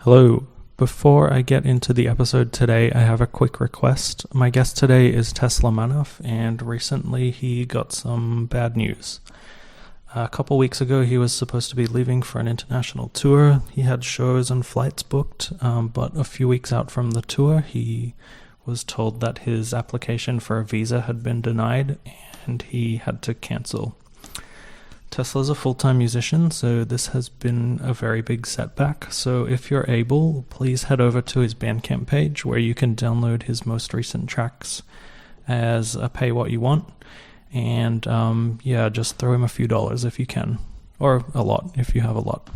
Hello. Before I get into the episode today, I have a quick request. My guest today is Tesla Manaf, and recently he got some bad news. A couple weeks ago, he was supposed to be leaving for an international tour. He had shows and flights booked, but a few weeks out from the tour, he was told that his application for a visa had been denied, and he had to cancel. Tesla's a full-time musician, so this has been a very big setback. So if you're able, please head over to his Bandcamp page where you can download his most recent tracks as a pay what you want. And just throw him a few dollars if you can, or a lot if you have a lot.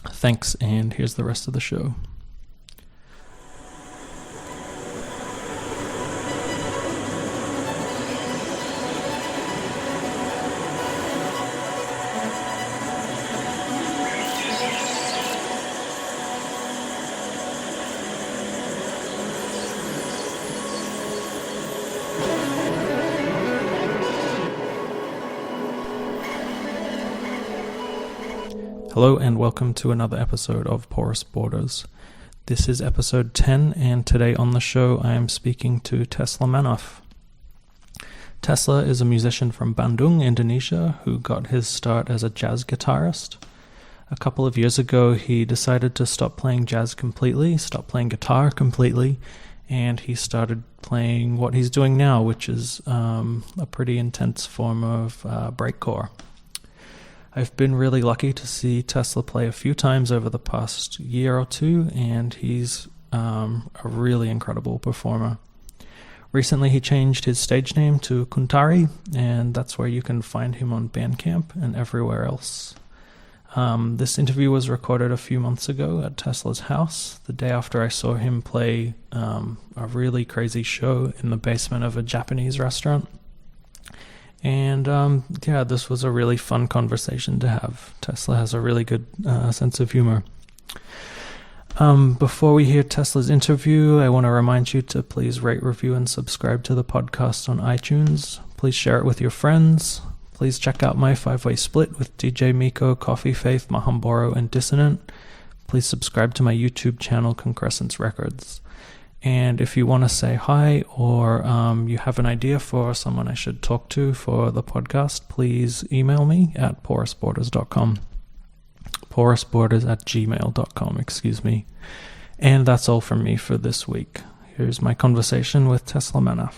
Thanks, and here's the rest of the show. Hello and welcome to another episode of Porous Borders. This is episode 10, and today on the show I am speaking to Tesla Manaf. Tesla is a musician from Bandung, Indonesia, who got his start as a jazz guitarist. A couple of years ago he decided to stop playing jazz completely, stop playing guitar completely, and he started playing what he's doing now, which is a pretty intense form of breakcore. I've been really lucky to see Tesla play a few times over the past year or two, and he's a really incredible performer. Recently he changed his stage name to Kuntari, and that's where you can find him on Bandcamp and everywhere else. This interview was recorded a few months ago at Tesla's house, the day after I saw him play a really crazy show in the basement of a Japanese restaurant. And this was a really fun conversation to have. Tesla has a really good sense of humor. Before we hear Tesla's interview, I want to remind you to please rate, review, and subscribe to the podcast on iTunes. Please share it with your friends. Please check out my 5-way split with DJ Miko, Coffee Faith, Mahamboro, and Dissonant. Please subscribe to my YouTube channel, Concrescence Records. And if you want to say hi or you have an idea for someone I should talk to for the podcast, please email me at porousborders.com. porousborders@gmail.com, excuse me. And that's all from me for this week. Here's my conversation with Tesla Manaf.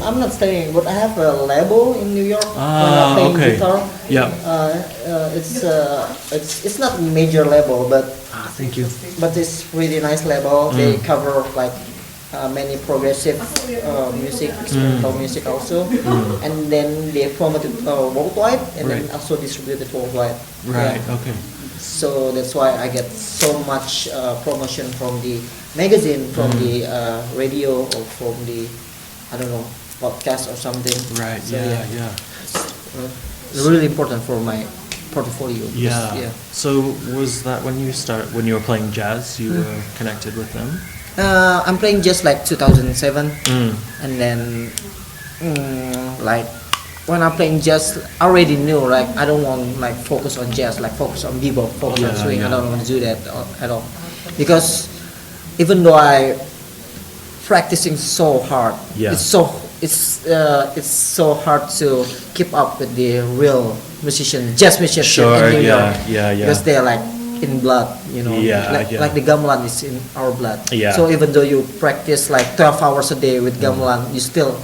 I'm not staying, but I have a label in New York when I'm playing guitar. Yeah. It's not a major label, but thank you. But it's really nice label. They cover like many progressive music, experimental music also, and then they promote it worldwide, and then also distribute it worldwide. Right. Yeah. Okay. So that's why I get so much promotion from the magazine, from the radio, or from the podcast or something. Right. So, yeah. It's really important for my portfolio. Yeah. So was that when you were playing jazz, you were connected with them? I'm playing jazz like 2007, and then like when I'm playing jazz, I already knew like I don't want like focus on jazz, like focus on bebop, focus on swing. I don't want to do that at all, because even though I practicing so hard, it's so hard to keep up with the real jazz musicians in New York, because they're like in blood, like the gamelan is in our blood. So even though you practice like 12 hours a day with gamelan, you still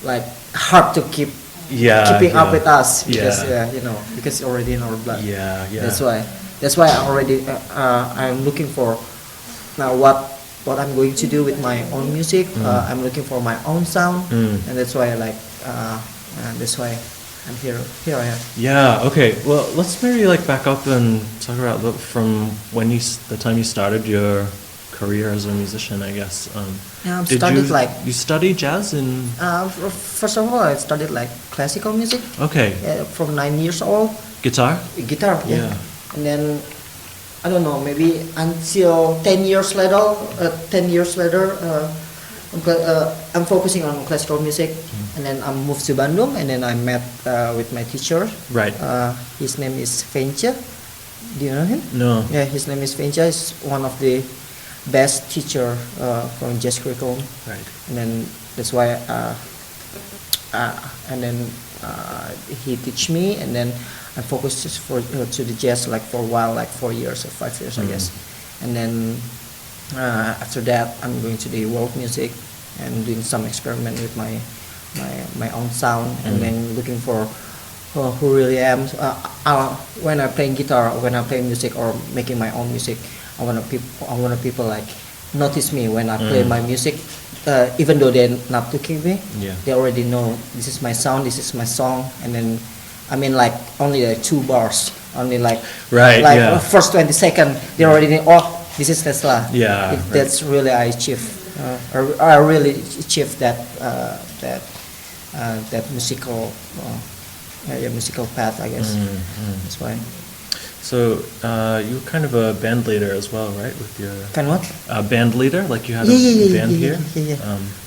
like hard to keeping up with us, because because it's already in our blood. That's why I'm looking for now what I'm going to do with my own music. I'm looking for my own sound, and that's why I like That's why I'm here. Here I am. Yeah. Okay. Well, let's maybe like back up and talk about from when the time you started your career as a musician, I guess. Yeah, you studied jazz in? First of all, I studied like classical music. Okay. From 9 years old. Guitar. Yeah. And then I don't know, maybe until 10 years later. I'm focusing on classical music, and then I moved to Bandung, and then I met with my teacher. Right. His name is Venture. Do you know him? No. Yeah, his name is Venture. He's one of the best teacher from jazz curriculum. Right. And then that's why he teach me, and then I focused just to the jazz like for a while, like 4 years or 5 years, I guess. And then after that, I'm going to the world music and doing some experiment with my own sound, and then looking for who really I am. When I play guitar, when I play music or making my own music, I want people like notice me when I play my music, even though they're not looking at me. They already know this is my sound, this is my song, and then like only like 2 bars, only like first 20 seconds, they already know, this is Tesla. That's really I achieve. I really achieved that musical musical path, I guess. That's why. So you were kind of a band leader as well, right? With your kind of what? A band leader, like you had a band here.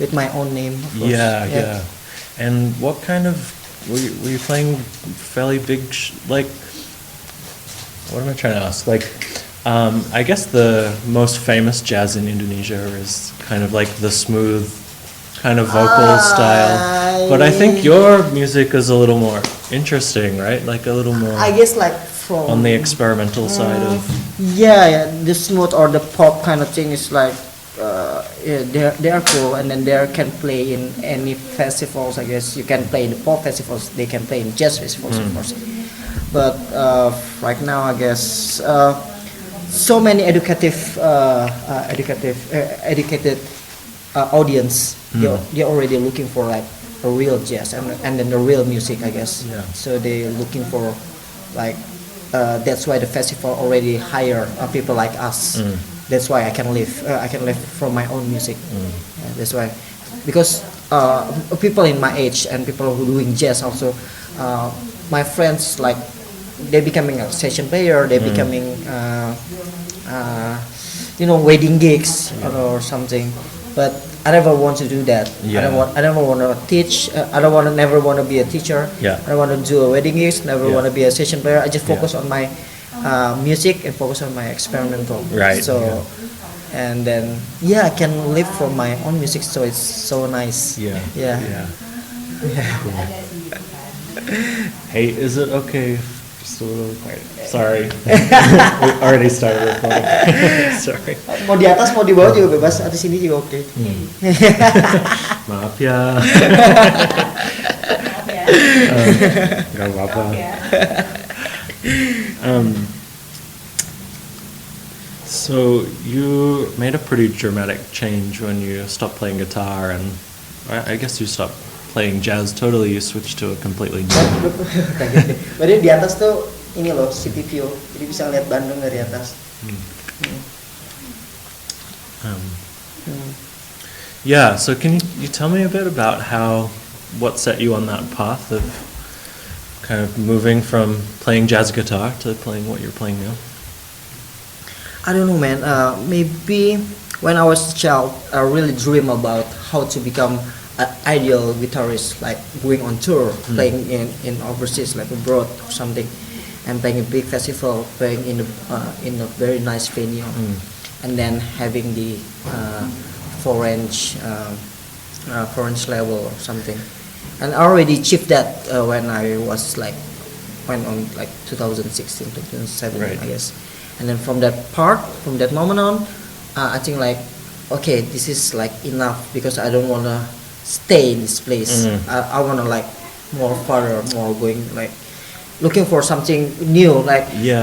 With my own name, of course. Yeah. And what kind of were you playing? Fairly big, like. What am I trying to ask? Like, I guess the most famous jazz in Indonesia is kind of like the smooth, kind of vocal style. But I think your music is a little more interesting, right? Like a little more. I guess like on the experimental side of. Yeah, the smooth or the pop kind of thing is like, they are cool, and then they can play in any festivals. I guess you can play in the pop festivals. They can play in jazz festivals, of course. But right now, I guess so many educated audience. They're already looking for like a real jazz and then the real music, I guess. So they're looking for like that's why the festival already hire people like us. That's why I can live. I can live from my own music. That's why, because people in my age and people who doing jazz also, my friends like they becoming a session player. They becoming wedding gigs or something. But I never want to do that. I never want to teach. Never want to be a teacher. I don't want to do a wedding gigs. Never want to be a session player. I just focus on my music and focus on my experimental. Right. So, and then I can live from my own music. So it's so nice. Yeah. Hey, is it okay? Just a little quiet. Sorry. We already started recording. Sorry. Mau di atas mau di bawah juga bebas. Di sini juga oke. Maaf ya. Gak apa-apa. So you made a pretty dramatic change when you stopped playing guitar, and I guess you stopped playing jazz totally. You switched to a completely new. Berarti di atas tuh ini loh city view, jadi bisa lihat Bandung dari atas. Yeah, so can you tell me a bit about what set you on that path of kind of moving from playing jazz guitar to playing what you're playing now? I don't know, man. Maybe when I was a child, I really dream about how to become an ideal guitarist, like going on tour, playing in overseas, like abroad or something, and playing a big festival, playing in a very nice venue, and then having the foreign level or something. And I already achieved that when I was went on 2016, 2017, right. I guess. And then from that moment on, I think okay, this is enough, because I don't want to stay in this place. I want to more further, more going looking for something new,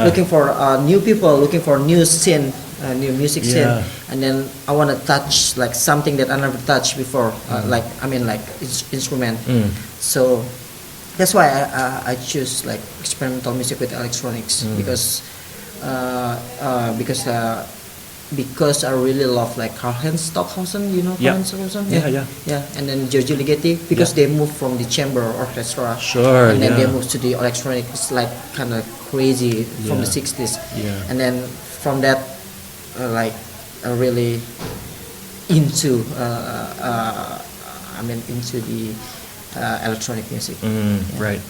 looking for new people, looking for new scene, new music scene, and then I want to touch something that I never touched before, instrument. So that's why I choose like experimental music with electronics because I really love like Karl-Heinz Stockhausen, you know Karl-Heinz Stockhausen? Yeah. And then Giorgio Ligeti, because they moved from the chamber orchestra, and then they moved to the electronic. It's like kind of crazy from the 60s, and then from that, like really into into the electronic music. Right.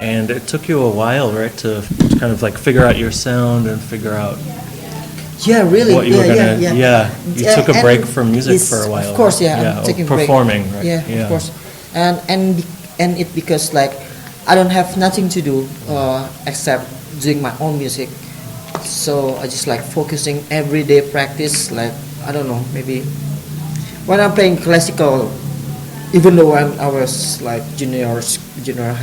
And it took you a while, right, to kind of like figure out your sound and figure out really what you were gonna you took a break from music for a while, of course. I'm taking performing break. Right? Of course. And it because like I don't have nothing to do except doing my own music, so I just like focusing everyday practice. Like I don't know, maybe when I'm playing classical, even though I was like junior high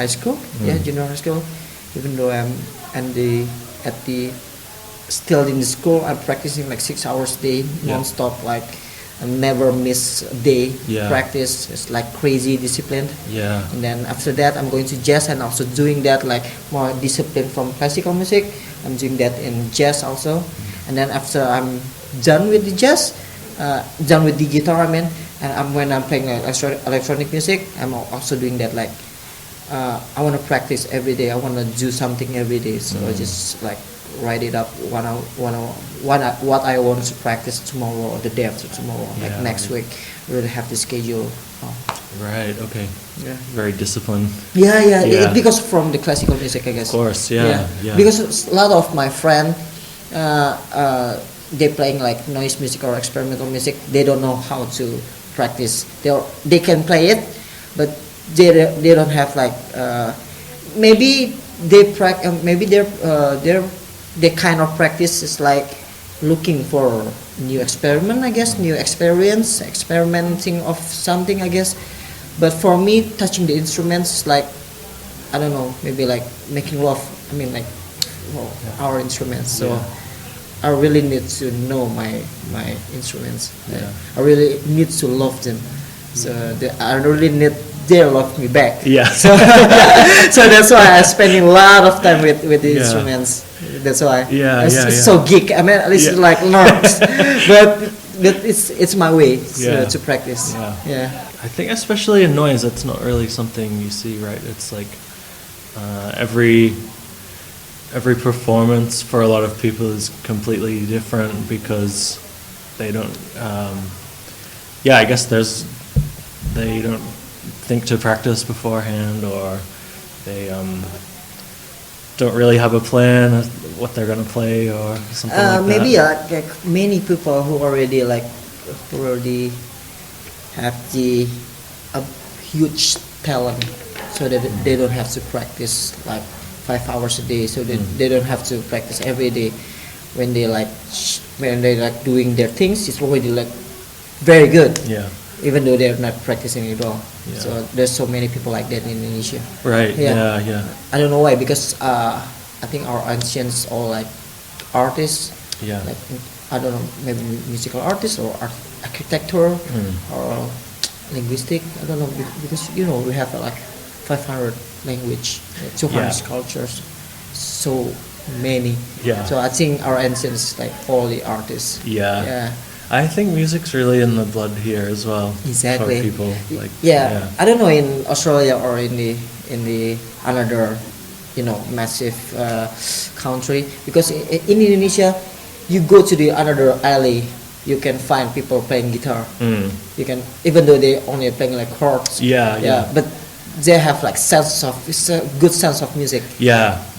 school, junior high school, even though I'm still in the school, I'm practicing like 6 hours a day, non-stop, like I never miss a day practice. It's like crazy disciplined. And then after that, I'm going to jazz and also doing that like more discipline from classical music. I'm doing that in jazz also. And then after I'm done with the jazz, done with the guitar, and when I'm playing electronic music, I'm also doing that like I want to practice every day. I want to do something every day, so I just like write it up what I want to practice tomorrow or the day after tomorrow, like next week. Really have the schedule. Right. Okay. Very disciplined. Because from the classical music, I guess. Of course. Because a lot of my friends, they playing like noise music or experimental music. They don't know how to practice. They can play it, but they don't have like maybe their kind of practice is like looking for new experiment, I guess, new experience, experimenting of something, I guess. But for me, touching the instruments is like, I don't know, maybe like making love. Our instruments. So I really need to know my instruments. I really need to love them. So I really need they love me back. So that's why I'm spending a lot of time with the instruments. That's why it's so geek. It's like nerds, but it's my way to practice. I think especially in noise, that's not really something you see, right? It's like every performance for a lot of people is completely different because they don't. I guess they don't think to practice beforehand, or they don't really have a plan of what they're gonna play or something like maybe that. Like many people who already have a huge talent, so that they don't have to practice like 5 hours a day, so that they don't have to practice every day. When they doing their things, it's already like very good. Even though they're not practicing at all. So there's so many people like that in Indonesia. Right. I don't know why, because I think our ancients all like artists. Like I don't know, maybe musical artists or architecture or linguistic. I don't know, because we have like 500 language, 200 cultures, so many. So I think our ancients like all the artists. I think music's really in the blood here as well. Exactly. For people I don't know in Australia or in the another massive country, because in Indonesia you go to the another alley, you can find people playing guitar. You can, even though they only playing like chords. But they have like it's a good sense of music.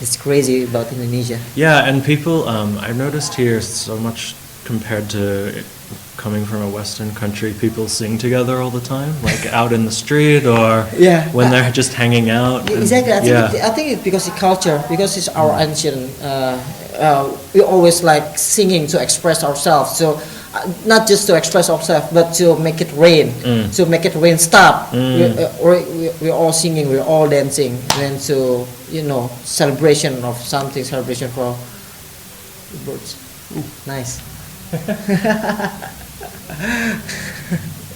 It's crazy about Indonesia. And people I've noticed here so much compared to coming from a Western country, people sing together all the time, like out in the street or when they're just hanging out. Exactly. I think it's because the culture, because it's our ancient. We always like singing to express ourselves. So not just to express ourselves, but to make it rain. To make it rain stop. We're all singing, we're all dancing, and then to celebration of something, celebration for birds. Nice.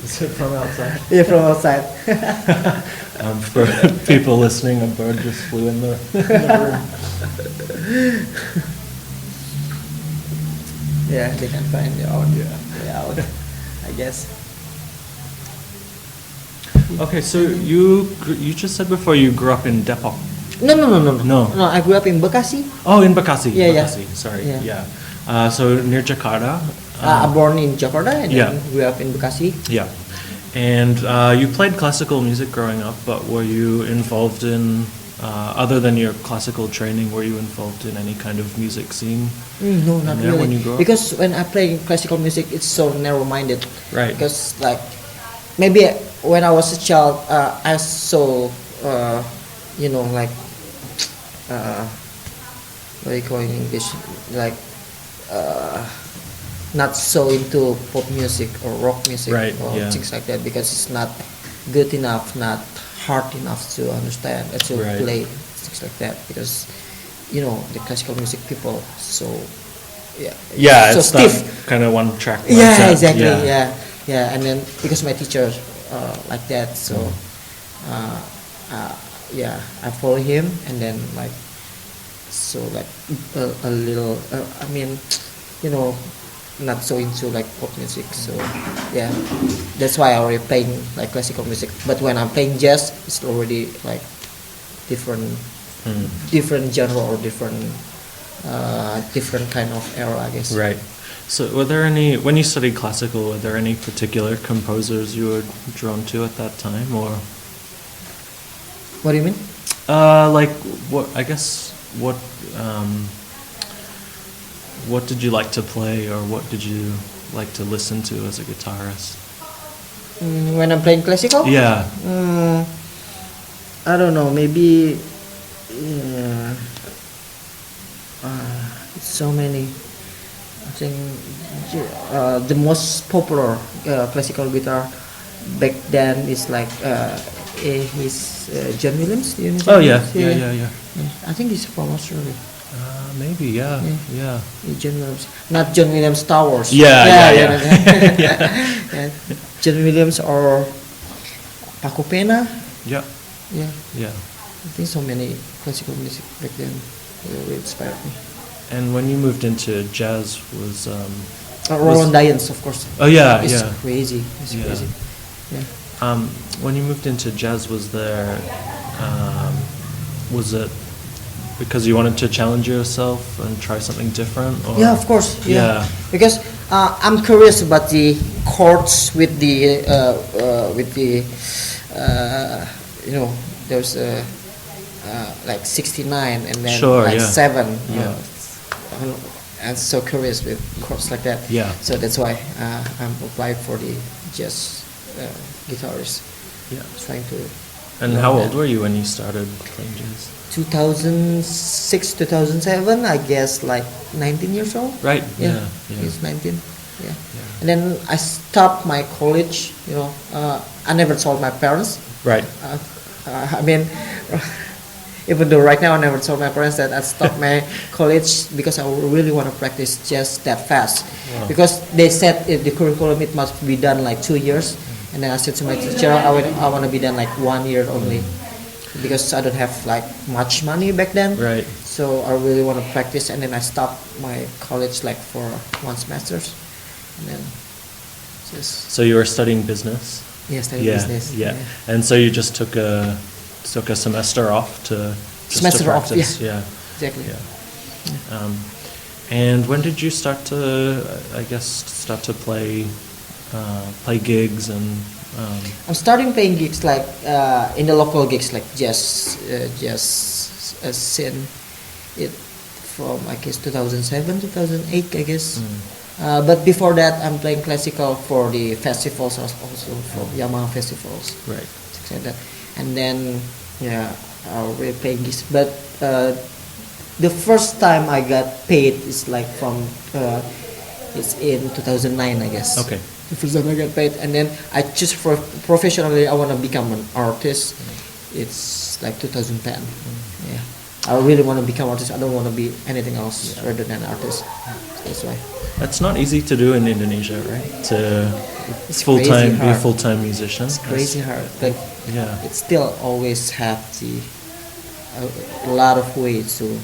Is it from outside? Yeah, from outside. For people listening, a bird just flew in the room. Yeah, they can find the audio way out, I guess. Okay, so you just said before you grew up in Depok. No. I grew up in Bekasi. Oh, in Bekasi. Yeah, Bekasi. yeah. Sorry. Yeah. Yeah. So near Jakarta. I born in Jakarta and then grew up in Bekasi. Yeah. And you played classical music growing up, but were you involved in, other than your classical training, were you involved in any kind of music scene? No, not really. When you grew up? Because when I play classical music, it's so narrow-minded. Right. Because like, maybe when I was a child, I saw, like, what do you call it in English? Like, not so into pop music or rock music or things like that, because it's not good enough, not hard enough to understand and to play, things like that, because the classical music people so so it's stiff, not kind of one track exactly and then because my teacher like that, so I follow him, and then like so like a little not so into like pop music, so that's why I already playing like classical music. But when I'm playing jazz, it's already like different genre or different kind of era, I guess. Right. So were there any, when you studied classical, were there any particular composers you were drawn to at that time, or? What do you mean? Like what did you like to play, or what did you like to listen to as a guitarist? When I'm playing classical? Yeah. I don't know, maybe so many. I think the most popular classical guitar back then is like John Williams. Do you know Oh yeah. I think he's from Australia. Maybe, yeah. John Williams, not John Williams Towers. Yeah. John Williams or Paco Pena. Yeah. I think so many classical music back then really inspired me. And when you moved into jazz, was Roland Dyens, of course. Oh yeah, it's crazy. It's crazy. Yeah. When you moved into jazz, was it because you wanted to challenge yourself and try something different? Or? Yeah, of course. Yeah. Because I'm curious about the chords with the there's like 69 and then 7. I'm so curious with chords like that. Yeah. So that's why I'm applied for the jazz guitarist. Yeah. Trying to. And how old were you when you started playing jazz? 2006, 2007, I guess, like 19 years old. Right. Yeah. He's 19. Yeah. And then I stopped my college. I never told my parents. Right. I mean, even though right now I never told my parents that I stopped my college because I really want to practice jazz that fast. Wow. Because they said if the curriculum it must be done like 2 years, and then I said to my teacher I want to be done like 1 year only, because I don't have like much money back then. Right. So I really want to practice, and then I stopped my college like for 1 semester, and then. So you were studying business. Yeah, studying business. Yeah. And so you just took a semester off to practice. Yeah. Exactly. Yeah. And when did you start to play gigs and? I'm starting playing gigs like in the local gigs like jazz scene. It from I guess 2007, 2008 I guess. But before that, I'm playing classical for the festivals also, for Yamaha festivals. Right. Things like that. And then I'll really play gigs. But the first time I got paid is like it's in 2009 I guess. Okay. The first time I got paid, and then I choose for professionally I want to become an artist. It's like 2010. Yeah. I really want to become an artist. I don't want to be anything else rather than an artist. That's why. It's not easy to do in Indonesia, right? It's be a full-time musician. It's crazy hard, but it still always have a lot of ways to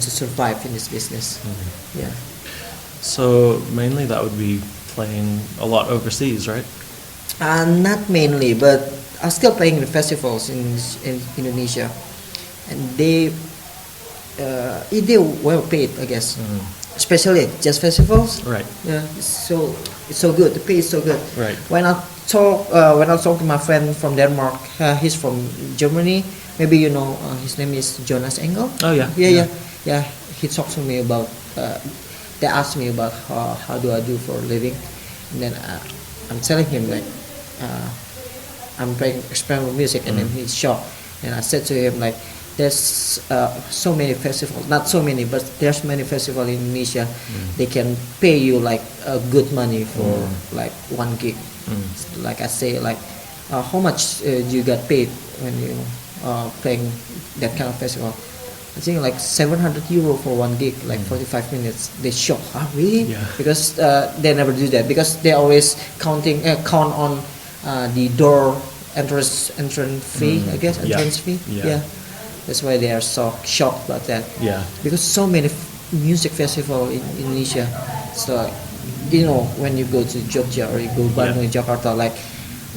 survive in this business. Mm-hmm. Yeah. So mainly that would be playing a lot overseas, right? Not mainly, but I'm still playing the festivals in Indonesia, and they well paid, I guess. Mm-hmm. Especially jazz festivals. Right. Yeah. It's so good. The pay is so good. Right. When I talk to my friend from Denmark, he's from Germany. Maybe you know his name is Jonas Engel. Oh yeah. Yeah. He talked to me about. They asked me about how do I do for a living, and then I'm telling him like I'm playing experimental music, and then he's shocked. And I said to him like, there's so many festivals, not so many, but there's many festivals in Indonesia. They can pay you like good money for like one gig. Like I say, like how much you got paid when you playing that kind of festival? I think like 700 euro for one gig, like 45 minutes. They shock, really? Yeah. Because they never do that, because they always count on the door entrance fee, I guess, entrance fee. Yeah. That's why they are so shocked about that. Yeah. Because so many music festival in Indonesia. So, you know, when you go to Jogja or you go Bandung, Jakarta, like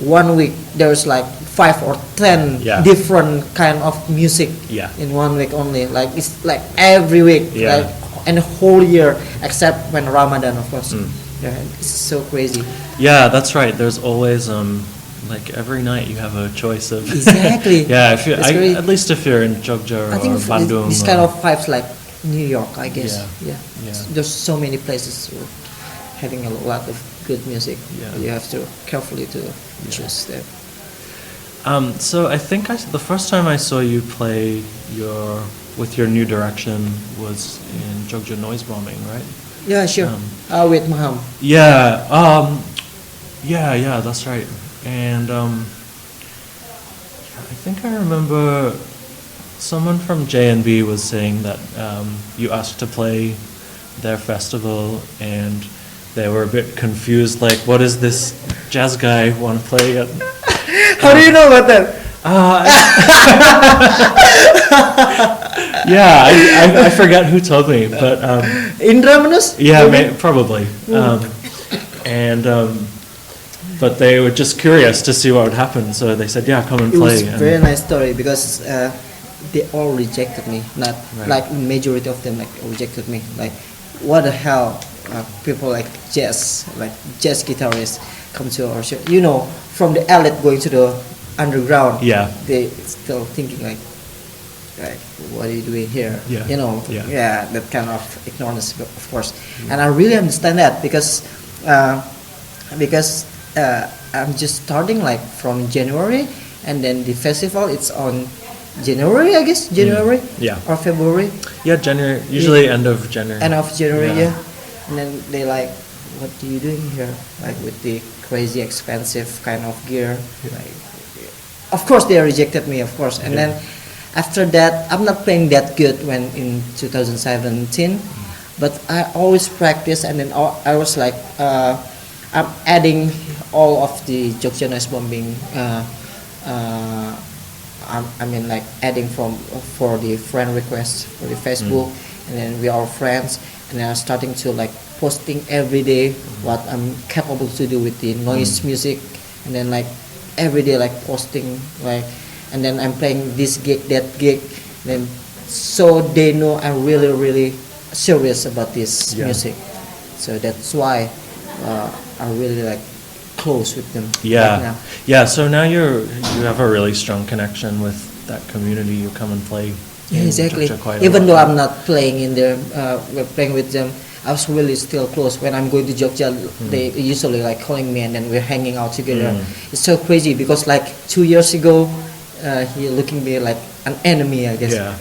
1 week there's like 5 or 10 different kind of music in 1 week only. Like it's like every week, like and the whole year except when Ramadan, of course. Yeah, it's so crazy. Yeah, that's right. There's always like every night you have a choice of exactly. Yeah, at least if you're in Jogja or Bandung. This kind of vibes like New York, I guess. Yeah. There's so many places having a lot of good music. Yeah. You have to carefully to choose that. So I think the first time I saw you play with your new direction was in Jogja Noise Bombing, right? Yeah, sure. With Maham. Yeah. Yeah, that's right. And I think I remember someone from J&B was saying that you asked to play their festival, and they were a bit confused, like, what does this jazz guy want to play at? How do you know about that? Yeah, I forget who told me, but Indra Manus? Yeah, probably. But they were just curious to see what would happen, so they said, "Yeah, come and play." It was a very nice story, because they all rejected me. Not like majority of them rejected me. Like, what the hell? People like jazz guitarists come to our show. You know, from the elite going to the underground. Yeah. They still thinking like what are you doing here? Yeah. You know. Yeah. That kind of ignorance, of course. And I really understand that, because I'm just starting like from January, and then the festival it's on January, I guess. January. Or February. Yeah, January. Usually end of January. End of January, yeah. And then they like, what are you doing here? Like with the crazy expensive kind of gear. Like, of course they rejected me, of course. And then after that, I'm not playing that good when in 2017, but I always practice, and then I was like, I'm adding all of the Jogja Noise Bombing. I mean, like adding for the friend requests for the Facebook, and then we are friends, and then I'm starting to like posting every day what I'm capable to do with the noise music, and then like every day like posting like, and then I'm playing this gig, that gig, then so they know I'm really really serious about this music. So that's why I really like close with them. Right now. Yeah. So now you have a really strong connection with that community. You come and play. Yeah, exactly. Even though I'm not playing in there, playing with them, I was really still close. When I'm going to Jogja, they usually like calling me, and then we're hanging out together. It's so crazy, because like 2 years ago, he looking me like an enemy, I guess. Yeah.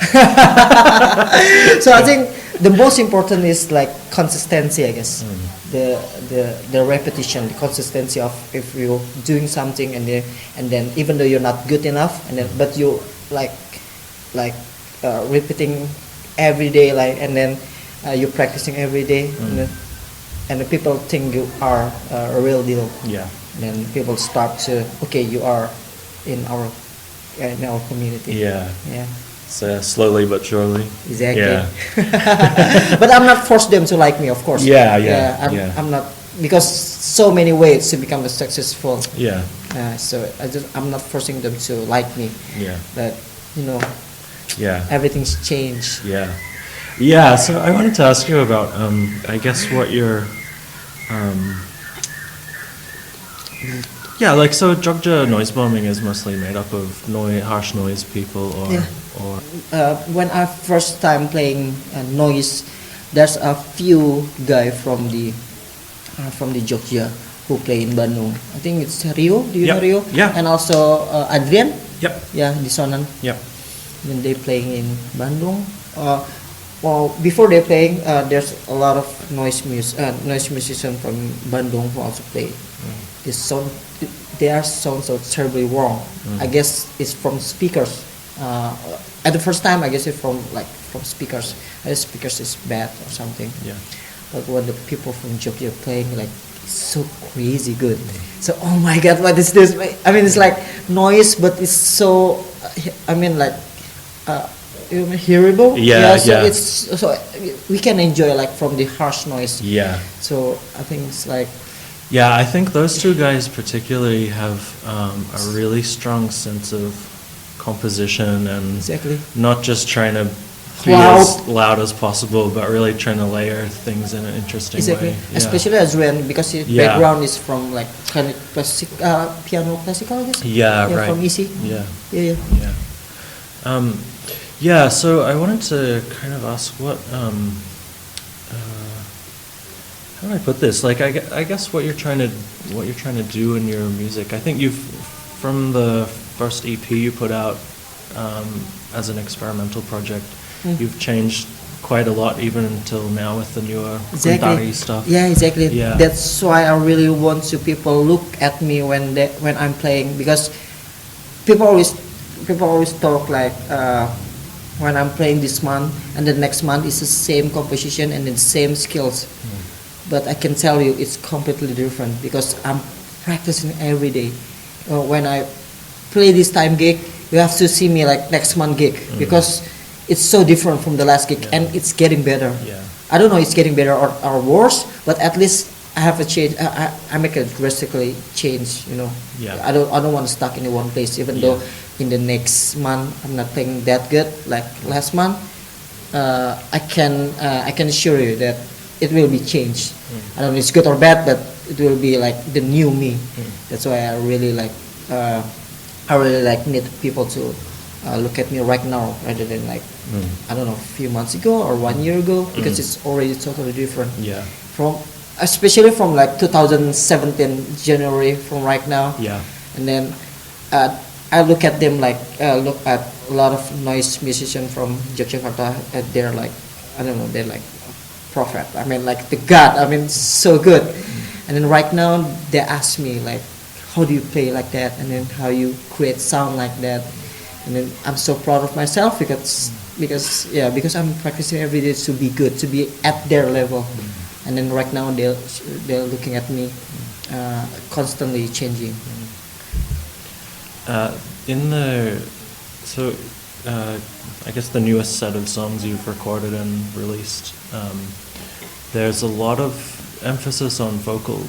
So I think the most important is like consistency, I guess. The repetition, the consistency of if you're doing something, and then even though you're not good enough, and then but you like repeating every day, like, and then you're practicing every day, and the people think you are a real deal. Yeah. And then people start to, okay, you are in our community. Yeah. Yeah. So slowly but surely. Exactly. Yeah. But I'm not forced them to like me, of course. I'm not, because so many ways to become successful. Yeah. So I'm not forcing them to like me. Yeah. But yeah, everything's changed. Yeah. Yeah. So I wanted to ask you about, I guess what your, yeah, like, so Jogja noise bombing is mostly made up of harsh noise people, or when I first time playing noise, there's a few guy from the Jogja who play in Bandung. I think it's Rio. Do you know Rio? Yeah. And also Adrian. Yep. Yeah, Disonan. Yep. When they playing in Bandung. Well, before they playing, there's a lot of noise musicians from Bandung who also play. This sound, their sounds so terribly wrong. I guess it's from speakers. At the first time, I guess it's from speakers. I guess speakers is bad or something. Yeah. But when the people from Jogja playing, like, it's so crazy good. So, oh my God, what is this? I mean, it's like noise, but it's so, hearable. So we can enjoy like from the harsh noise. Yeah. So I think it's like. Yeah, I think those two guys particularly have a really strong sense of composition and not just trying to be as loud as possible, but really trying to layer things in an interesting way. Yeah. Especially Azrian, because his background is from like kind of piano classical, I guess. Yeah, right. From EC. Yeah. So I wanted to kind of ask what. How do I put this? Like, I guess what you're trying to do in your music. I think from the first EP you put out as an experimental project, you've changed quite a lot even until now with the newer Kuntari stuff. Yeah, exactly. Yeah. That's why I really want to people look at me when I'm playing, because people always talk like when I'm playing this month and the next month is the same composition and the same skills. But I can tell you it's completely different because I'm practicing every day. When I play this time gig, you have to see me like next month gig because it's so different from the last gig and it's getting better. Yeah. I don't know it's getting better or worse, but at least I have a change. I make a drastically change. Yeah. I don't want to stuck in one place. Even though in the next month I'm not playing that good like last month, I can assure you that it will be changed. I don't know if it's good or bad, but it will be like the new me. That's why I really need people to look at me right now rather than like I don't know, a few months ago or 1 year ago, because it's already totally different. Yeah. Especially from like 2017 January from right now. Yeah. And then I look at them like look at a lot of noise musicians from Yogyakarta. They're like, I don't know, they're like prophet. I mean, like the God. I mean, so good. And then right now they ask me like, how do you play like that? And then how you create sound like that? And then I'm so proud of myself because I'm practicing every day to be good, to be at their level. And then right now they're looking at me, constantly changing. I guess the newest set of songs you've recorded and released, there's a lot of emphasis on vocal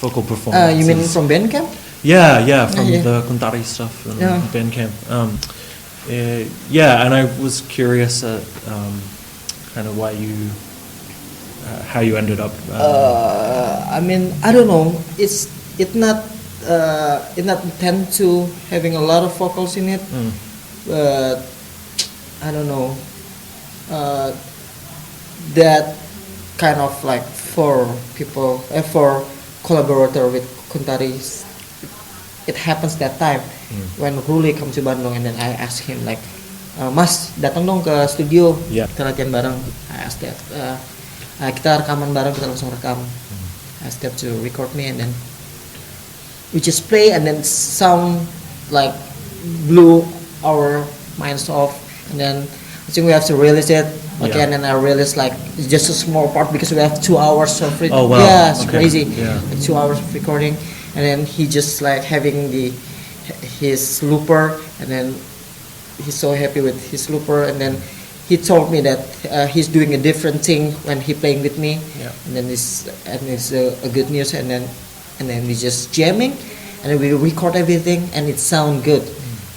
performances. You mean from Bandcamp? Yeah, from the Kuntari stuff and Bandcamp. And I was curious at kind of how you ended up. I mean, I don't know. It not tend to having a lot of vocals in it, but I don't know. That kind of like for collaborator with Kuntari, it happens that time when Ruli come to Bandung, and then I asked him like, Mas datang dong ke studio, kita latihan bareng. I asked that, kita rekaman bareng, kita langsung rekam. I asked them to record me, and then we just play, and then sound like blew our minds off, and then I think we have to release it Okay, and then I realized like it's just a small part because we have 2 hours of recording. Oh wow! Yeah, it's okay. crazy. Yeah. Like 2 hours of recording, and then he just like having his looper, and then he's so happy with his looper, and then he told me that he's doing a different thing when he playing with me, and then it's a good news, and then we just jamming, and then we record everything, and it sound good,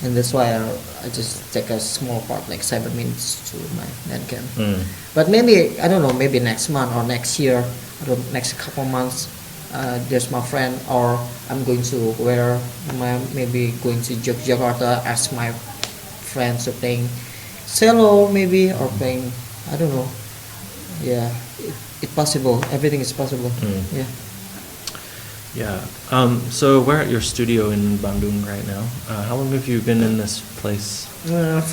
and that's why I just take a small part, like 7 minutes to my Bandcamp. But maybe I don't know, maybe next month or next year, or next couple months, there's my friend, or I'm going to maybe going to Jakarta, ask my friends to playing cello maybe, or playing, I don't know. Yeah, it's possible. Everything is possible. Yeah. Yeah. So we're at your studio in Bandung right now. How long have you been in this place?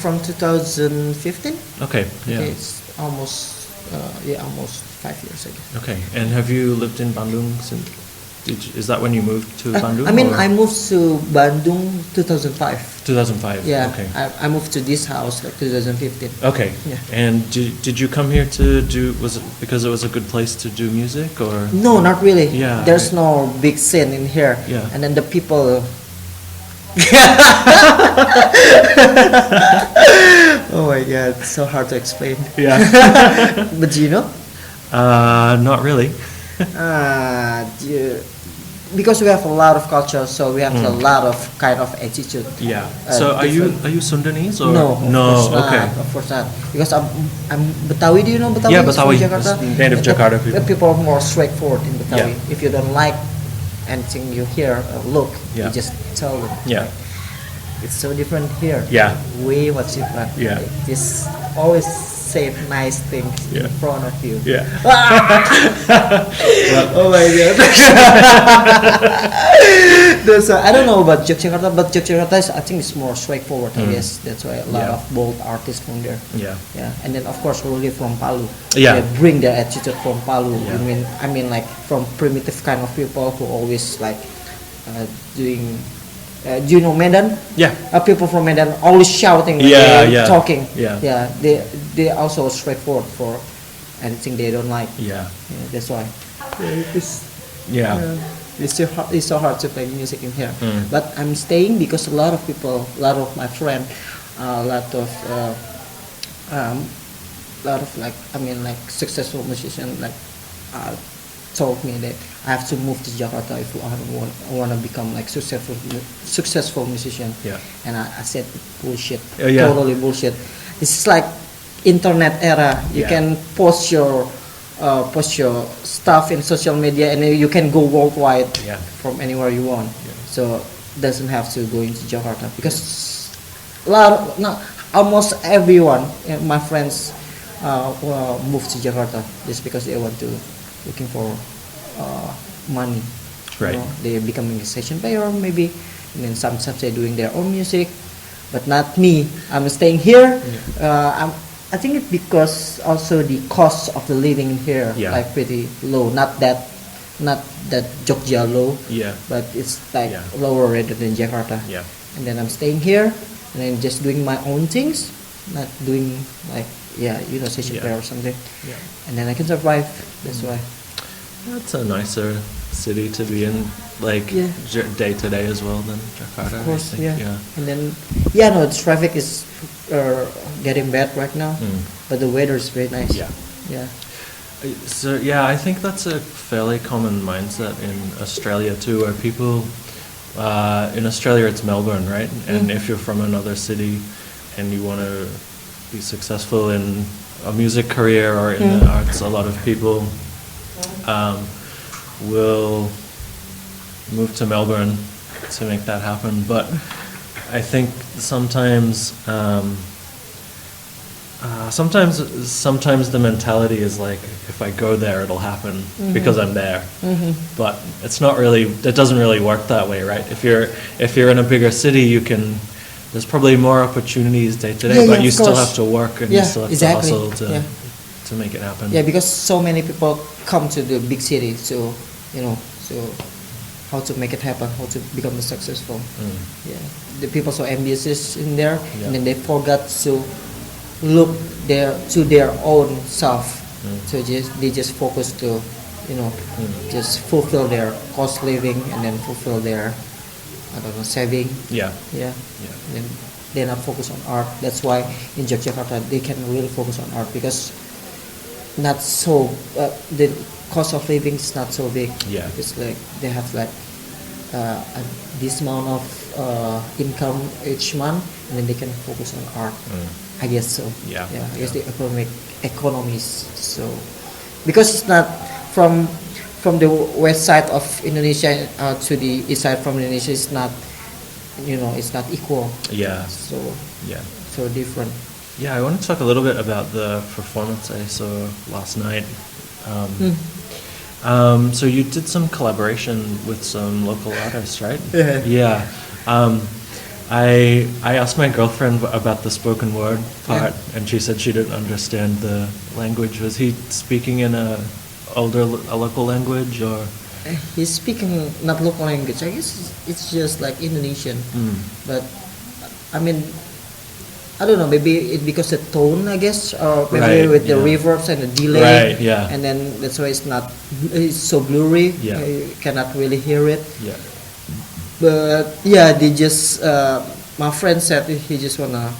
From 2015. Okay. Yeah. Okay, it's almost 5 years, I guess. Okay. And have you lived in Bandung since? Is that when you moved to Bandung? I mean, I moved to Bandung 2005. 2005. Yeah. Okay. I moved to this house like 2015. Okay. Yeah. And did you come here to do? Was it because it was a good place to do music, or? No, not really. Yeah. There's no big scene in here. Yeah. And then the people. Oh my God, it's so hard to explain. Yeah. But do you know? Not really. Because we have a lot of culture, so we have a lot of kind of attitude. Yeah. So are you Sundanese or no? Okay. Of course not. Because I'm Betawi. Do you know Betawi? Yeah, Betawi. Jakarta. Native Jakarta people. People are more straightforward in Betawi. Yeah. If you don't like anything you hear or look, you just tell them. Yeah. It's so different here. Yeah. Way much different. Yeah. Just always say nice things in front of you. Yeah. Oh my God. I don't know about Yogyakarta, but Yogyakarta I think it's more straightforward. I guess that's why a lot of bold artists from there. Yeah. Yeah. And then of course really from Palu. Yeah. They bring their attitude from Palu. Yeah. I mean like from primitive kind of people who always like doing. Do you know Medan? Yeah. People from Medan always shouting when they're talking. Yeah. Yeah. They also straightforward for anything they don't like. Yeah. That's why. It's so hard to play music in here. But I'm staying because a lot of people, a lot of my friends, a lot of like successful musicians told me that I have to move to Jakarta if I want to become like successful musician. Yeah. And I said bullshit. Yeah. Totally bullshit. This is like internet era. You can post your stuff in social media, and you can go worldwide from anywhere you want. So doesn't have to go into Jakarta, because almost everyone, my friends, move to Jakarta just because they want to looking for money. Right. They're becoming a session player maybe, and then sometimes they're doing their own music, but not me. I'm staying here. I think it's because also the cost of the living in here like pretty low. Not that Jogja low. Yeah. But it's like lower rather than Jakarta. Yeah. And then I'm staying here, and then just doing my own things, not doing like session player or something. Yeah. And then I can survive. That's why. That's a nicer city to be in, like day to day as well than Jakarta. Of course, I think. Yeah. And then the traffic is getting bad right now, but the weather is very nice. Yeah. Yeah. So I think that's a fairly common mindset in Australia too, where people in Australia it's Melbourne, right? And if you're from another city and you want to be successful in a music career or in the arts, a lot of people will move to Melbourne to make that happen. But I think sometimes the mentality is like, if I go there, it'll happen because I'm there. But it's not really. It doesn't really work that way, right? If you're in a bigger city, there's probably more opportunities day to day, but you still have to work and you still have to hustle to make it happen. Yeah, because so many people come to the big city, so how to make it happen, how to become successful. Yeah, the people so ambitious in there, and then they forgot to look to their own self. So they just focus to, just fulfill their cost living and then fulfill their, saving. Yeah. And then they're not focused on art. That's why in Yogyakarta they can really focus on art because the cost of living is not so big. Yeah. It's like they have like this amount of income each month, and then they can focus on art. I guess so. Yeah. I guess the economies. So because it's not from the west side of Indonesia to the east side from Indonesia, it's not it's not equal. Yeah. So different. Yeah, I want to talk a little bit about the performance I saw last night. So you did some collaboration with some local artists, right? Yeah. I asked my girlfriend about the spoken word part, and she said she didn't understand the language. Was he speaking in a local language, or? He's speaking not local language. I guess it's just like Indonesian. But I mean, I don't know. Maybe it's because the tone, I guess, or maybe with the reverbs and the delay. Right. Yeah. And then that's why it's so blurry. Yeah. You cannot really hear it. Yeah. But yeah, they just my friend said he just wanna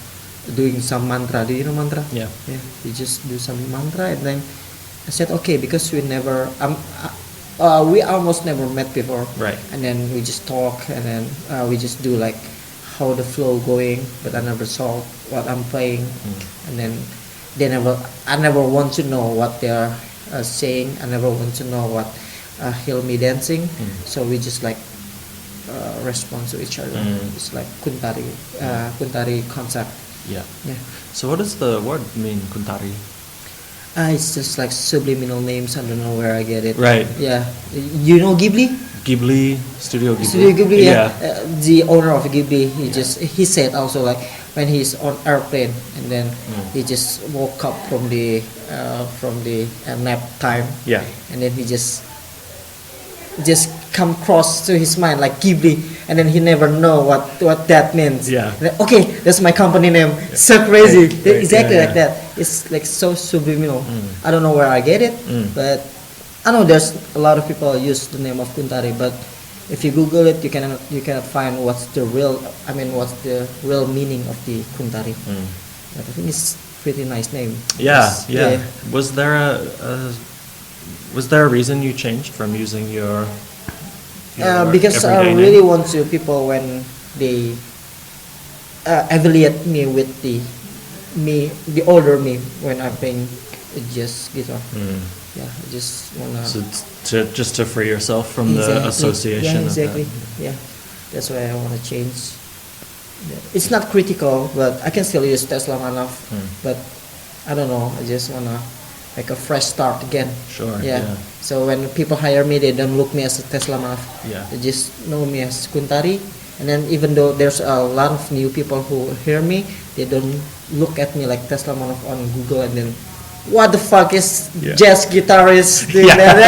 doing some mantra. Do you know mantra? Yeah. Yeah. He just do some mantra, and then I said okay because we almost never met before. Right. And then we just talk, and then we just do like how the flow going, but I never saw what I'm playing, and then I never want to know what they're saying. I never want to know what he'll me dancing. So we just like respond to each other. It's like Kuntari concept. Yeah. So what does the word mean, Kuntari? It's just like subliminal names. I don't know where I get it. Right. Yeah. You know Ghibli? Studio Ghibli. Studio Ghibli, yeah. The owner of Ghibli, he said also like when he's on airplane and then he just woke up from the nap time. Yeah. And then he just come across to his mind like Ghibli, and then he never know what that means. Yeah. Okay, that's my company name. Yeah. So crazy. Right. Exactly like that. It's like so subliminal. I don't know where I get it, but I know there's a lot of people use the name of Kuntari, but if you Google it, you cannot find what's the real meaning of the Kuntari. But I think it's pretty nice name. Yeah. Was there a reason you changed from using your because I really want to people when they evaluate me with the older me when I'm playing jazz guitar. Yeah, I just wanna. So to free yourself from the association. Yeah, exactly. Yeah, that's why I wanna change. It's not critical, but I can still use Tesla Manaf. But I don't know. I just wanna like a fresh start again. Sure. Yeah. So when people hire me, they don't look me as a Tesla Manaf. Yeah. They just know me as Kuntari. And then even though there's a lot of new people who hear me, they don't look at me like Tesla Manaf on Google and then. What the fuck is jazz guitarist doing that?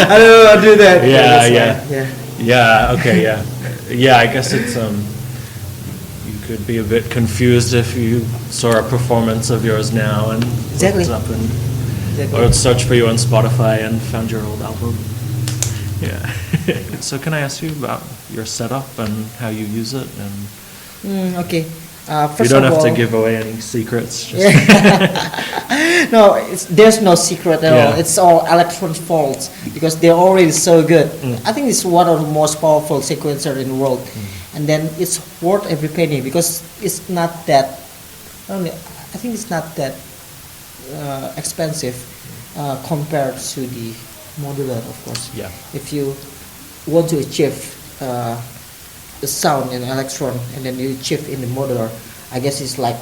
I don't want to do that. Yeah. Okay. Yeah. I guess it's you could be a bit confused if you saw a performance of yours now and looked up or searched for you on Spotify and found your old album. Yeah. So can I ask you about your setup and how you use it okay. First you don't of have all, to give away any secrets. No, there's no secret at all. It's all electron faults because they're already so good. I think it's one of the most powerful sequencers in the world, and then it's worth every penny because it's not that. I think it's not that expensive compared to the modular, of course. Yeah. If you want to achieve the sound in electron and then you achieve in the modular, I guess it's like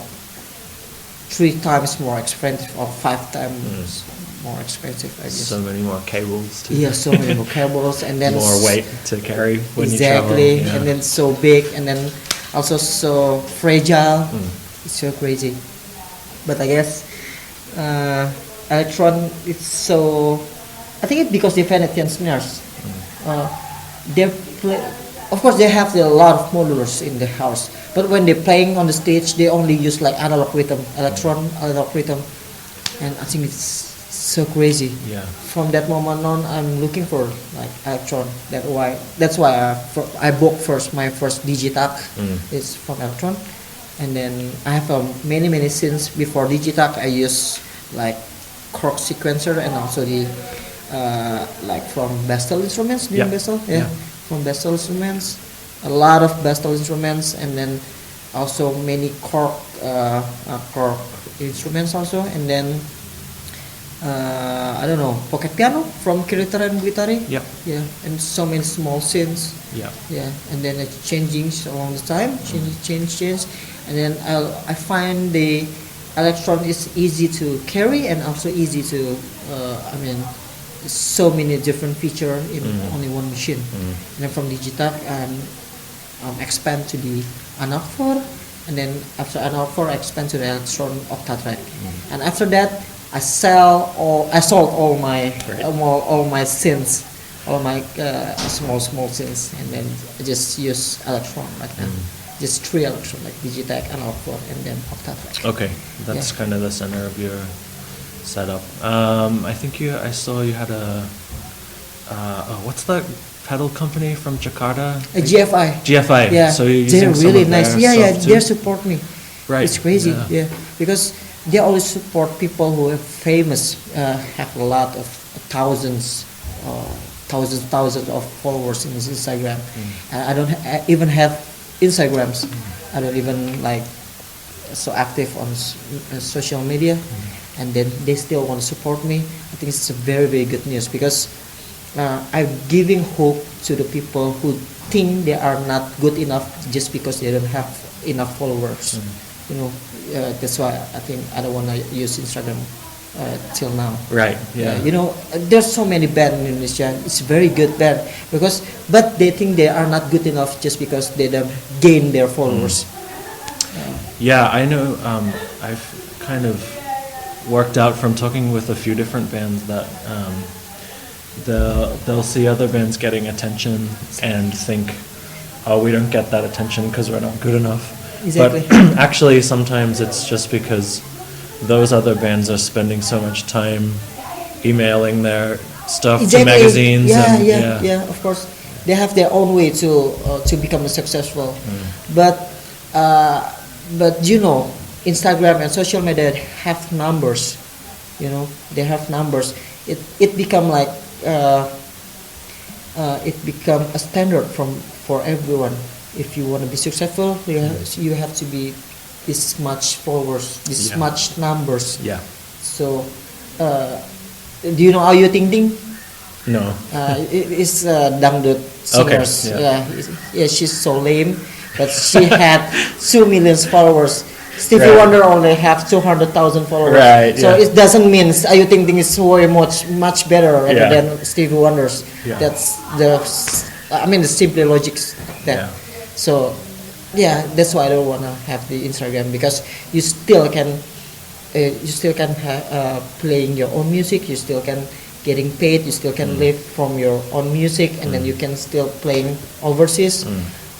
3 times more expensive or 5 times more expensive, I guess. So many more cables too. Yeah, so many more cables and then more weight to carry when you travel. Exactly, and then so big and then also so fragile. It's so crazy. But I guess electron, it's so. I think it's because the Venetian snares. of course they have a lot of modulars in the house, but when they're playing on the stage, they only use like analog rhythm, analog rhythm, and I think it's so crazy. Yeah. From that moment on, I'm looking for like electron. That's why I bought my first Digitac. It's from electron, and then I have many synths before Digitac. I use like Korg sequencer and also the like from Bestel instruments. Bestel? Yeah. From Bestel instruments, a lot of Bestel instruments, and then also many Korg instruments also, and then I don't know, pocket piano from Kuntari and Guitarist. Yeah. Yeah, and so many small synths. Yeah. Yeah, and then it's changing along the time, change, and then I find the electron is easy to carry and also easy to so many different features in only one machine. And then from Digitac expand to the analog 4, and then after analog 4 I expand to the electron octatrack. And after that I sold all my synths, all my small synths, and then I just use electron right now. Just 3 electron like Digitac, analog 4, and then octatrack. Okay, that's kind of the center of your setup. I think I saw you had what's that pedal company from Jakarta? GFI. GFI. Yeah. So you're using they're really some of nice. their Yeah, stuff they too? support me. Right. It's crazy. Yeah, because they always support people who are famous, have a lot of thousands of followers in Instagram. I don't even have Instagrams. I don't even like so active on social media, and then they still want to support me. I think it's a very good news, because I'm giving hope to the people who think they are not good enough just because they don't have enough followers. That's why I think I don't want to use Instagram till now. Right. Yeah. There's so many bands in Indonesia. It's very good band but they think they are not good enough just because they don't gain their followers. Yeah, I know. I've kind of worked out from talking with a few different bands that they'll see other bands getting attention and think, oh, we don't get that attention because we're not good enough. Exactly. But actually, sometimes it's just because those other bands are spending so much time emailing their stuff to magazines. Yeah, of course. They have their own way to become successful. But Instagram and social media have numbers. They have numbers. It become like it become a standard for everyone. If you want to be successful, you have to be this much followers, this much numbers. Yeah. So, do you know Ayu Ting Ting? No. It's dangdut singers. Okay, Yeah, she's so lame, but she had 2 million followers. Stevie Wonder only have 200,000 followers. Right. So it doesn't mean Ayu Ting Ting is way much better than Stevie Wonder's. Yeah. That's the simple logic that. So, that's why I don't wanna have the Instagram, because you still can playing your own music. You still can getting paid. You still can live from your own music, and then you can still playing overseas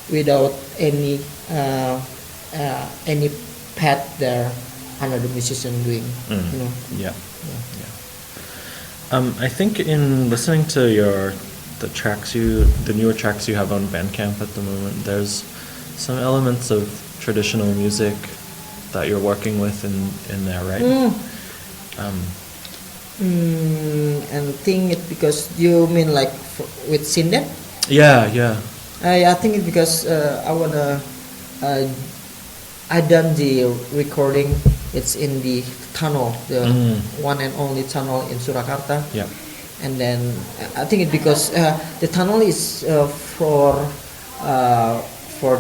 without any path there another musician doing. Yeah. I think in listening to the newer tracks you have on Bandcamp at the moment, there's some elements of traditional music that you're working with in there, right? And think it because you mean like with Sinden? Yeah. I think it because I done the recording. It's in the tunnel, the one and only tunnel in Surakarta. Yeah. And then I think it because the tunnel is for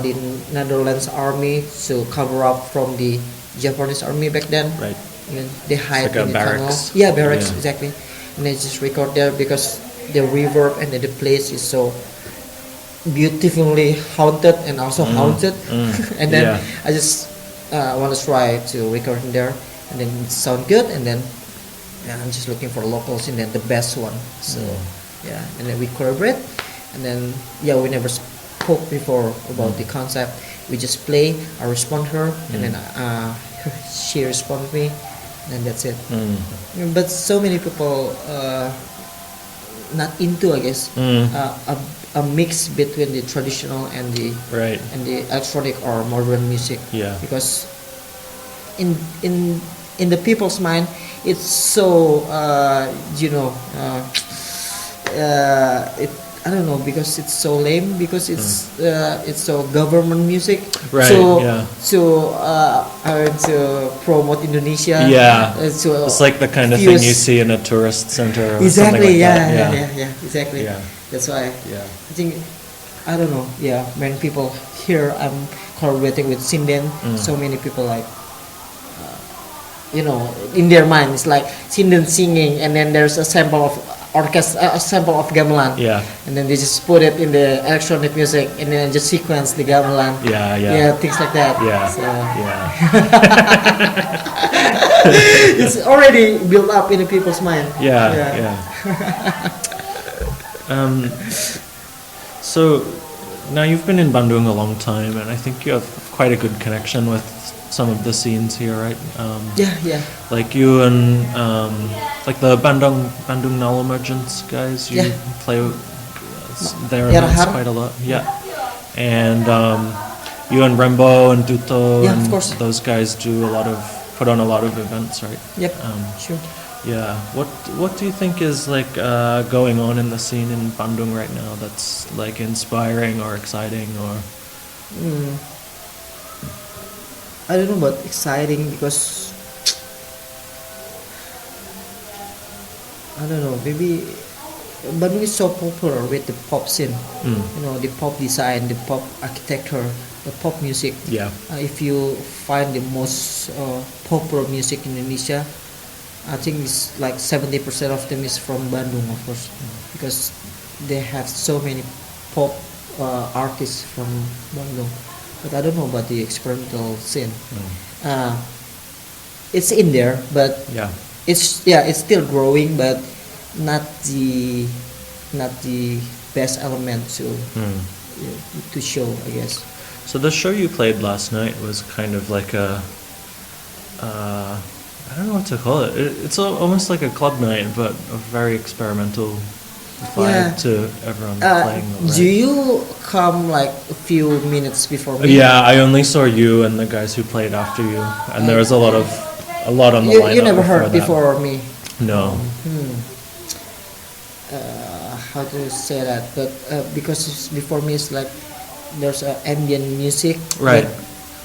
the Netherlands army to cover up from the Japanese army back then. Right. And they hide like in the barracks. tunnel. Yeah, barracks, exactly. And they just record there because the reverb and the place is so beautifully haunted and also haunted. And then I just want to try to record in there, and then it sound good, and then I'm just looking for locals and then the best one. So and then we collaborate, and then we never spoke before about the concept. We just play. I respond her, and then she respond me, and that's it. But so many people not into, I guess, a mix between the traditional and the electronic or modern music. Yeah. Because in the people's mind, it's so I don't know, because it's so lame, because it's so government music. Right. So to promote Indonesia. Yeah. It's like the kind of thing you see in a tourist center. Or exactly. Something like Yeah. Exactly. Yeah. That's why. Yeah. I think, I don't know. Yeah. When people hear I'm collaborating with Sinden, so many people like, in their mind it's like Sinden singing, and then there's a sample of orchestra, a sample of gamelan. Yeah. And then they just put it in the electronic music, and then just sequence the gamelan. Yeah. Things like that. Yeah. So, Yeah. it's already built up in the people's mind. Yeah. So now you've been in Bandung a long time, and I think you have quite a good connection with some of the scenes here, right? Yeah. Like you and like the Bandung Null Emergence guys, you play their events quite a lot. Yeah. And you and Rembo and Tuto and of course. those guys put on a lot of events, right? Yep. Sure. Yeah. What do you think is like going on in the scene in Bandung right now that's like inspiring or exciting or? I don't know about exciting, because I don't know, maybe Bandung is so popular with the pop scene. The pop design, the pop architecture, the pop music. Yeah. If you find the most popular music in Indonesia, I think it's like 70% of them is from Bandung, of course, because they have so many pop artists from Bandung. But I don't know about the experimental scene. It's in there, but it's still growing, but not the best element to show, I guess. So the show you played last night was kind of like a I don't know what to call it. It's almost like a club night, but a very experimental vibe to everyone playing. Right? Do you come like a few minutes before me? Yeah, I only saw you and the guys who played after you, and there was a lot on the lineup. You never heard before me? No. How to say that? But because before me it's like there's ambient music. Right.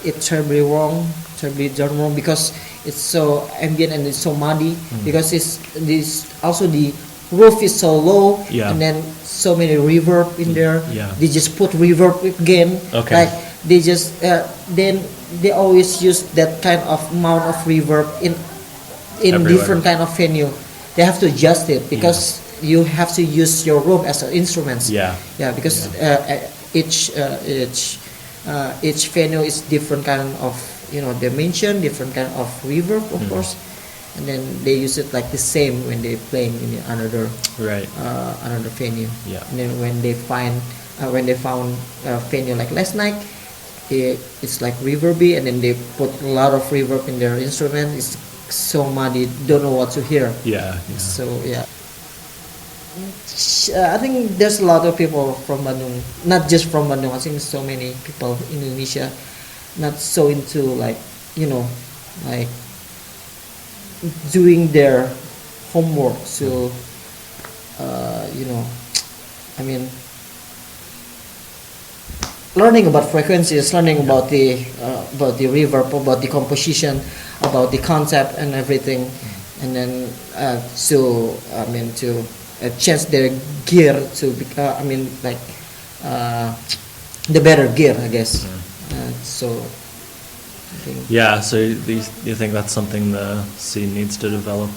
It's terribly done wrong because it's so ambient and it's so muddy. Because this also the roof is so low, and then so many reverb in there. They just put reverb again. Okay. Like they just then they always use that kind of amount of reverb in Everywhere. Different kind of venue. They have to adjust it because you have to use your room as an instruments. Because each venue is different kind of dimension, different kind of reverb, of course. And then they use it like the same when they playing in another venue. And then when they found a venue like last night, it's like reverby, and then they put a lot of reverb in their instrument. It's so muddy, don't know what to hear. So I think there's a lot of people from Bandung, not just from Bandung. I think so many people in Indonesia not so into like doing their homework. So learning about frequencies, learning about the reverb, about the composition, about the concept and everything, and then to change their gear to the better gear, I guess. So so you think that's something the scene needs to develop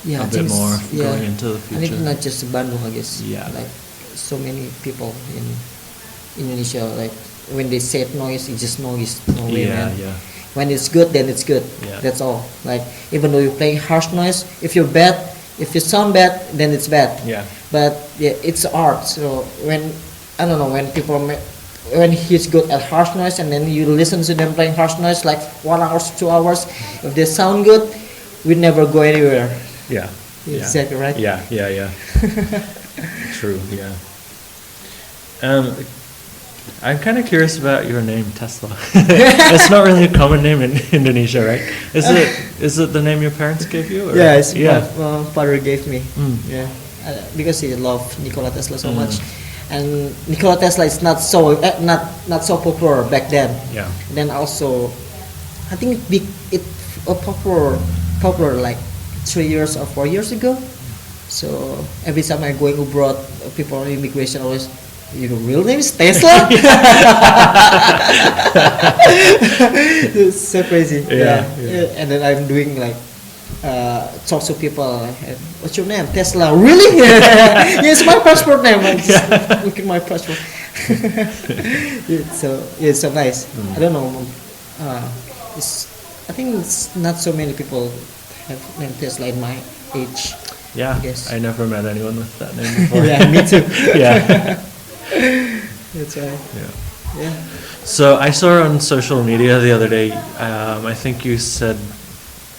a bit more going into the future? I think not just Bandung, I guess. Like so many people in Indonesia, like when they say noise, it's just noise. No way, man. When it's good, then it's good. That's all. Like even though you're playing harsh noise, if you sound bad, then it's bad. But it's art. So when people when he's good at harsh noise, and then you listen to them playing harsh noise like 1 hour, 2 hours. If they sound good, we never go anywhere. Yeah. Exactly right. Yeah. True. Yeah. I'm kind of curious about your name, Tesla. It's not really a common name in Indonesia, right? Is it the name your parents gave you? Or? Yeah, it's my father gave me. Yeah, because he loved Nikola Tesla so much, and Nikola Tesla is not so popular back then. Yeah. Then also, I think it popular like 3 years or 4 years ago. So every time I going abroad, people on immigration always, your real name is Tesla? It's so crazy. Yeah. And then I'm doing like talk to people. What's your name? Tesla. Really? Yeah, it's my passport name. Look at my passport. It's so nice. I don't know. I think it's not so many people have named Tesla in my age. Yeah, I never met anyone with that name before. Yeah, me too. Yeah. That's right. Yeah. So I saw on social media the other day, I think you said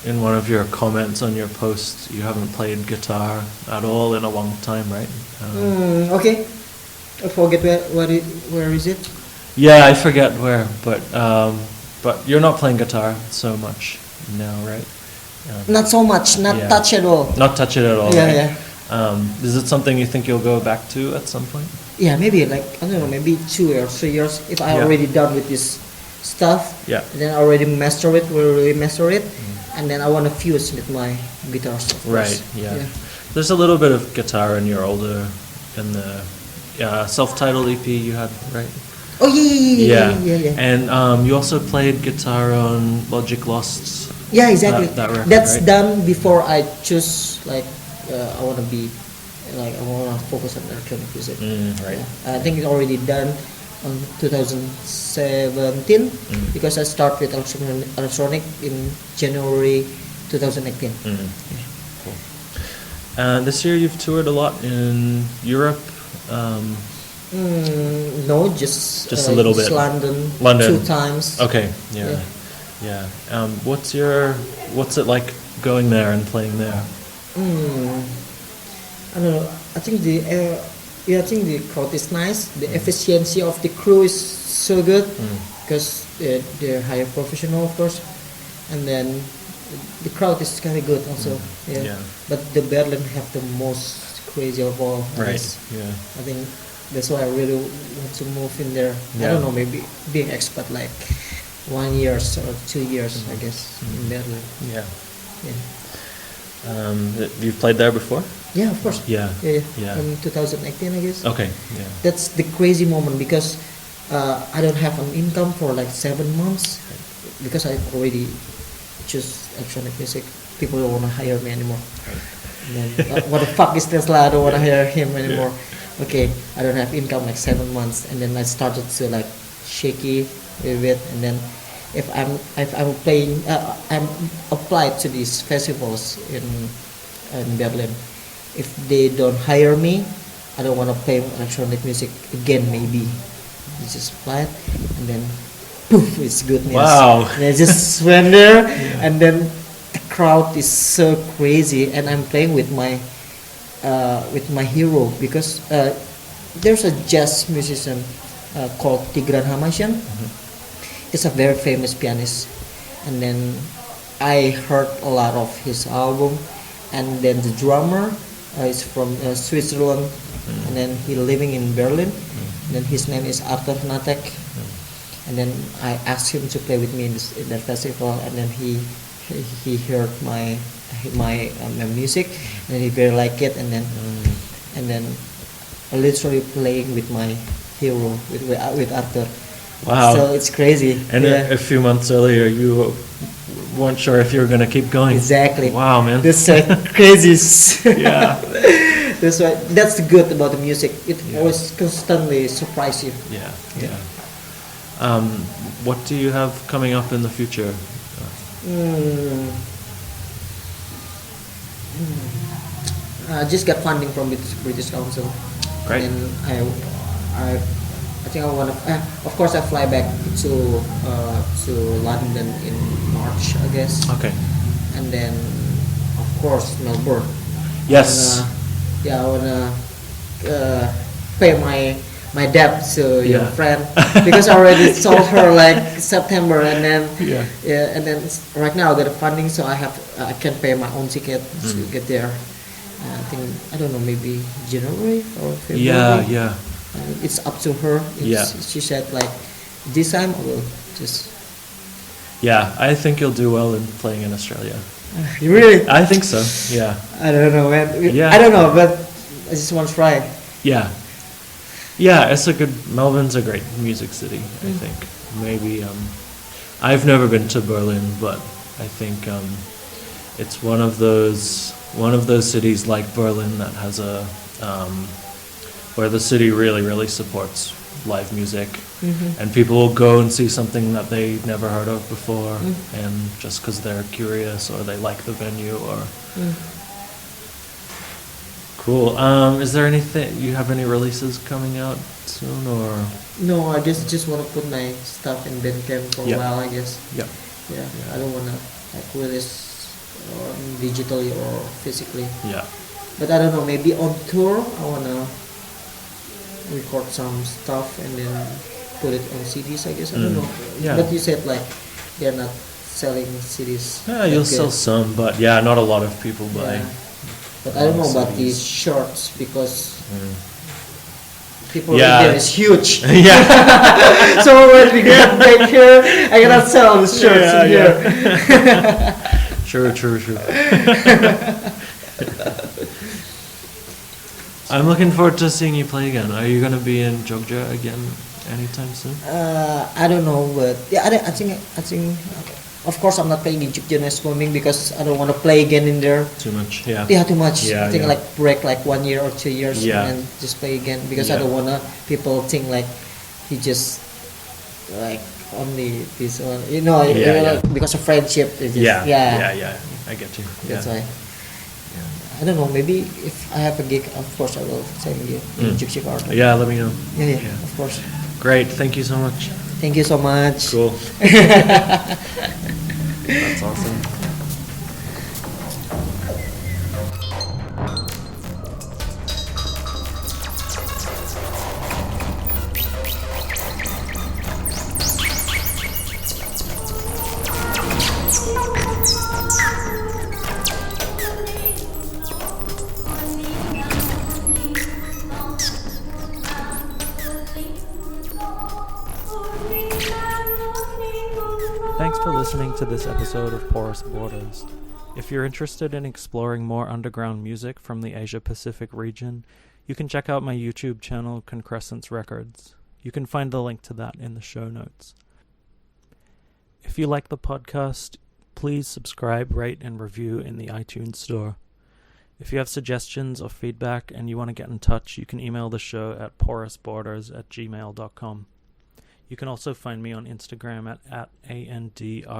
in one of your comments on your post, you haven't played guitar at all in a long time, right? Okay. I forget where is it? Yeah, I forget where, but you're not playing guitar so much now, right? Not so much, touch at all. Not touch it at all. Yeah, right? Is it something you think you'll go back to at some point? Yeah, maybe like, I don't know, maybe 2 or 3 years if I already done with this stuff. Yeah. Then I already master it, and then I want to fuse with my guitar stuff. Right. Yeah. There's a little bit of guitar in the self-titled EP you had, right? Oh yeah. And you also played guitar on Logic Lost's. Yeah, exactly. That record, that's right? done before I choose like I want to be like I want to focus on electronic music. Right. I think it's already done on 2017 because I started with electronic in January 2018. Cool. This year you've toured a lot in Europe. No, just a little bit. London 2 times. Okay. Yeah. What's it like going there and playing there? I don't know. I think the crowd is nice. The efficiency of the crew is so good because they're higher professional, of course, and then the crowd is kind of good also. Yeah. But the Berlin have the most crazy of all. Right. Yeah. I think that's why I really want to move in there. I don't know, maybe being expat like 1 year or 2 years, I guess, in Berlin. Yeah. You've played there before? Yeah, of course. Yeah. In 2018, I guess. Okay. Yeah. That's the crazy moment because I don't have an income for like 7 months because I already choose electronic music. People don't want to hire me anymore. And then, what the fuck is Tesla? I don't want to hire him anymore. Okay, I don't have income like 7 months, and then I started to like shaky a bit, and then if I'm playing, I'm applied to these festivals in Berlin. If they don't hire me, I don't want to play electronic music again. Maybe you just apply it, and then poof, it's goodness. Wow! And I just went there, and then the crowd is so crazy, and I'm playing with my hero because there's a jazz musician called Tigran Hamasyan. He's a very famous pianist, and then I heard a lot of his album, and then the drummer is from Switzerland, and then he living in Berlin, and then his name is Arthur Natek, and then I asked him to play with me in that festival, and then he heard my music, and he very liked it, and then I literally playing with my hero with Arthur. Wow. So it's crazy. And a few months earlier, you weren't sure if you were going to keep going. Exactly. Wow, man. That's crazy. Yeah. That's good about the music. It always constantly surprises you. Yeah. What do you have coming up in the future? I just got funding from the British Council. Great. And I I think I wanna. Of course, I fly back to London in March, I guess. Okay. And then, of course, Melbourne. Yes. I wanna pay my debt to your friend because I already told her like September, and then and then right now I got the funding, so I can pay my own ticket to get there. I think I don't know, maybe January or February. It's up to her. She said like this time I will just. Yeah, I think you'll do well in playing in Australia. Really? I think so. Yeah. I don't know, man. I don't know, but I just want to try. Yeah, it's Melbourne's a great music city, I think. Maybe, I've never been to Berlin, but I think it's one of those cities like Berlin that has where the city really, really supports live music, and people will go and see something that they never heard of before, and just because they're curious or they like the venue or. Cool. Is there anything you have any releases coming out soon or? No, I just want to put my stuff in Bandcamp for a while, I guess. Yeah. I don't want to like release digitally or physically. Yeah. But I don't know. Maybe on tour, I want to record some stuff and then put it on CDs, I guess. I don't know. Yeah. But you said like they're not selling CDs. Yeah, you'll sell some, but not a lot of people buy. But I don't know about these shorts because people in there is huge. Yeah. So when we get back here, I cannot sell the shorts in here. True. I'm looking forward to seeing you play again. Are you going to be in Jogja again anytime soon? I don't know, but I think. Of course, I'm not playing in Jogja next morning because I don't want to play again in there. Too much, yeah. Yeah, too much. I think like break like 1 year or 2 years and then just play again because I don't want people think like he just like only this one, like, because of friendship. It's just, I get you. That's why. I don't know. Maybe if I have a gig, of course I will send you in Yogyakarta. Yeah, let me know. Yeah, of course. Great. Thank you so much. Thank you so much. Cool. That's awesome. Thanks for listening to this episode of Porous Borders. If you're interested in exploring more underground music from the Asia-Pacific region, you can check out my YouTube channel, Concrescence Records. You can find the link to that in the show notes. If you like the podcast, please subscribe, rate, and review in the iTunes store. If you have suggestions or feedback and you want to get in touch, you can email the show at porousborders@gmail.com. You can also find me on Instagram at @ANDRWMH.